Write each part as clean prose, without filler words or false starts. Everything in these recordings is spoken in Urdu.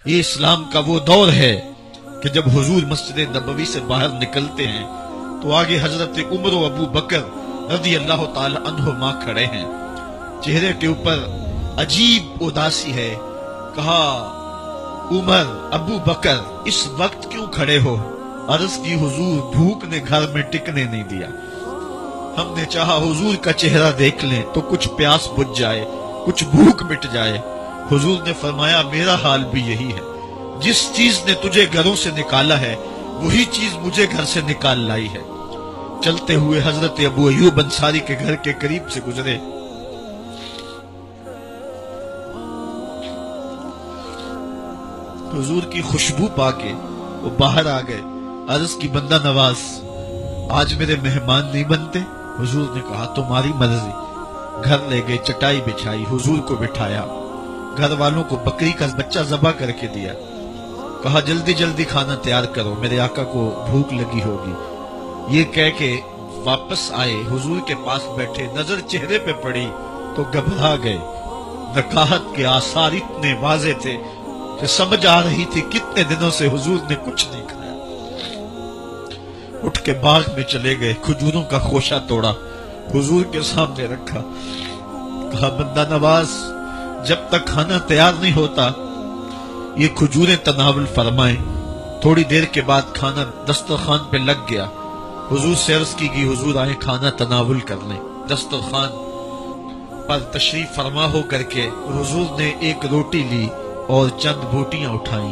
یہ اسلام کا وہ دور ہے کہ جب حضور مسجد نبوی سے باہر نکلتے ہیں تو آگے حضرت عمر و ابو بکر رضی اللہ تعالی عنہما کھڑے ہیں. چہرے کے اوپر عجیب اداسی ہے. کہا عمر ابو بکر اس وقت کیوں کھڑے ہو؟ عرض کی حضور بھوک نے گھر میں ٹکنے نہیں دیا. ہم نے چاہا حضور کا چہرہ دیکھ لیں تو کچھ پیاس بجھ جائے، کچھ بھوک مٹ جائے. حضور نے فرمایا میرا حال بھی یہی ہے. جس چیز نے تجھے گھروں سے نکالا ہے وہی چیز مجھے گھر سے نکال لائی ہے. چلتے ہوئے حضرت ابو ایوب انصاری کے گھر کے قریب سے گزرے. حضور کی خوشبو پا کے وہ باہر آ گئے. عرض کی بندہ نواز آج میرے مہمان نہیں بنتے؟ حضور نے کہا تمہاری مرضی. گھر لے گئے، چٹائی بچھائی، حضور کو بٹھایا، گھر والوں کو بکری کا بچہ ذبح کر کے دیا. کہا جلدی جلدی کھانا تیار کرو، میرے آقا کو بھوک لگی ہوگی. یہ کہہ کے واپس آئے، حضور کے پاس بیٹھے، نظر چہرے پہ پڑی تو گھبرا گئے. نکاحت کے آثار اتنے واضح تھے کہ سمجھ آ رہی تھی کتنے دنوں سے حضور نے کچھ نہیں کھایا. اٹھ کے باغ میں چلے گئے، کھجوروں کا خوشہ توڑا، حضور کے سامنے رکھا. کہا بندہ نواز جب تک کھانا تیار نہیں ہوتا یہ کھجوریں تناول فرمائیں. تھوڑی دیر کے بعد کھانا دسترخوان پہ لگ گیا. حضور سے عرض کی گئی حضور آئے کھانا تناول کر لیں. دسترخوان پر تشریف فرما ہو کر کے حضور نے ایک روٹی لی اور چند بوٹیاں اٹھائیں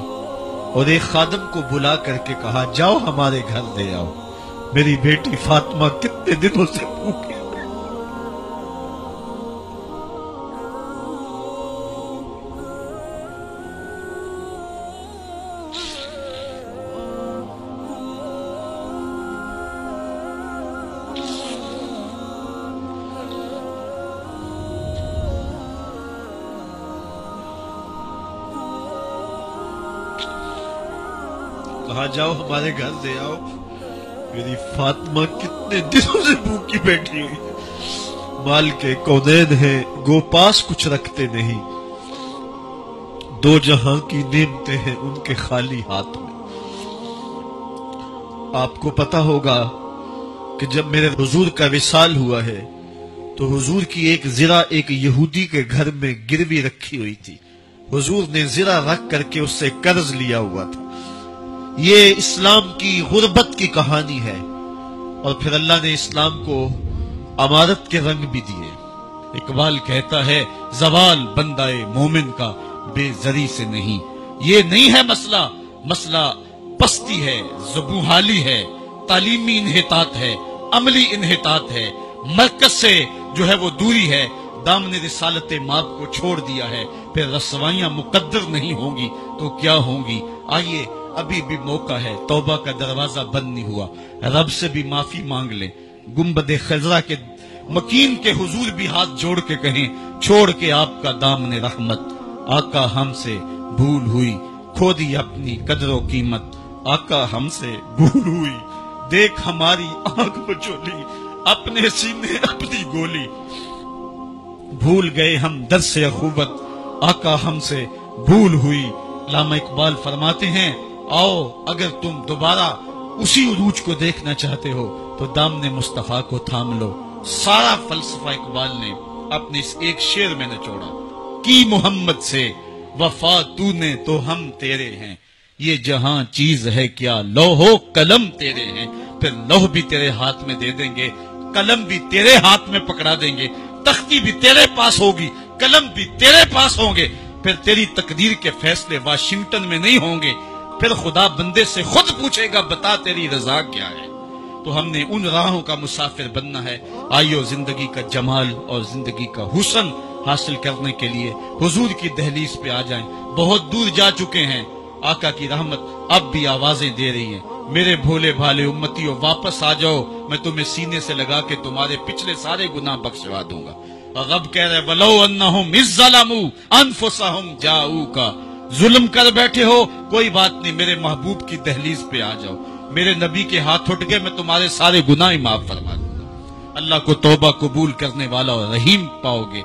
اور ایک خادم کو بلا کر کے کہا جاؤ ہمارے گھر لے آؤ، میری بیٹی فاطمہ کتنے دنوں سے بھوکی. کہا جاؤ ہمارے گھر لے آؤ، میری فاطمہ کتنے دنوں سے بھوکی بیٹھی ہوئی. مال کے کونین ہیں گو پاس کچھ رکھتے نہیں، دو جہاں کی نعمتیں ہیں ان کے خالی ہاتھ میں. آپ کو پتا ہوگا کہ جب میرے حضور کا وصال ہوا ہے تو حضور کی ایک زرہ ایک یہودی کے گھر میں گروی رکھی ہوئی تھی. حضور نے زرہ رکھ کر کے اس سے قرض لیا ہوا تھا. یہ اسلام کی غربت کی کہانی ہے اور پھر اللہ نے اسلام کو امارت کے رنگ بھی دیے. اقبال کہتا ہے زوال بندہ مومن کا بے زری سے نہیں. یہ نہیں ہے مسئلہ پستی ہے، زبوحالی ہے، تعلیمی انحطاط ہے، عملی انحطاط ہے، مرکز سے جو ہے وہ دوری ہے. دامن رسالت ماپ کو چھوڑ دیا ہے. پھر رسوائیاں مقدر نہیں ہوں گی تو کیا ہوں گی. آئیے ابھی بھی موقع ہے، توبہ کا دروازہ بند نہیں ہوا، رب سے بھی معافی مانگ لیں. گنبد خضرا کے مکین کے حضور بھی ہاتھ جوڑ کے کہیں چھوڑ کے آپ کا دامن رحمت. آقا ہم سے بھول ہوئی، کھو دی اپنی قدر و قیمت. آقا ہم سے بھول ہوئی، دیکھ ہماری آنکھ بچولی، اپنے سینے اپنی گولی. بھول گئے ہم درس اخوت، آقا ہم سے بھول ہوئی. علامہ اقبال فرماتے ہیں آؤ اگر تم دوبارہ اسی عروج کو دیکھنا چاہتے ہو تو دامن مصطفیٰ کو تھام لو. سارا فلسفہ اقبال نے اپنے اس ایک شعر میں نچوڑا. کی محمد سے وفا تو نے تو ہم تیرے ہیں، یہ جہاں چیز ہے کیا لوح و قلم تیرے ہیں. پھر لوح بھی تیرے ہاتھ میں دے دیں گے، قلم بھی تیرے ہاتھ میں پکڑا دیں گے، تختی بھی تیرے پاس ہوگی، قلم بھی تیرے پاس ہوں گے. پھر تیری تقدیر کے فیصلے واشنگٹن میں نہیں ہوں گے. پھر خدا بندے سے خود پوچھے گا بتا تیری رضا کیا ہے. تو ہم نے ان راہوں کا مسافر بننا ہے. آئیو زندگی کا جمال اور زندگی کا حسن حاصل کرنے کے لیے حضور کی دہلیز پہ آ جائیں. بہت دور جا چکے ہیں، آقا کی رحمت اب بھی آوازیں دے رہی ہیں. میرے بھولے بھالے امتیوں واپس آ جاؤ، میں تمہیں سینے سے لگا کے تمہارے پچھلے سارے گناہ بخشوا دوں گا. رب کہہ رہے وَلَوْ أَنَّهُمْ إِذْ ظَلَمُوا أَنفُسَهُمْ جَاءُوكَ. ظلم کر بیٹھے ہو کوئی بات نہیں، میرے محبوب کی دہلیز پہ آ جاؤ. میرے نبی کے ہاتھ اٹھ گئے، میں تمہارے سارے گناہ معاف فرما دوں گا. اللہ کو توبہ قبول کرنے والا اور رحیم پاؤ گے.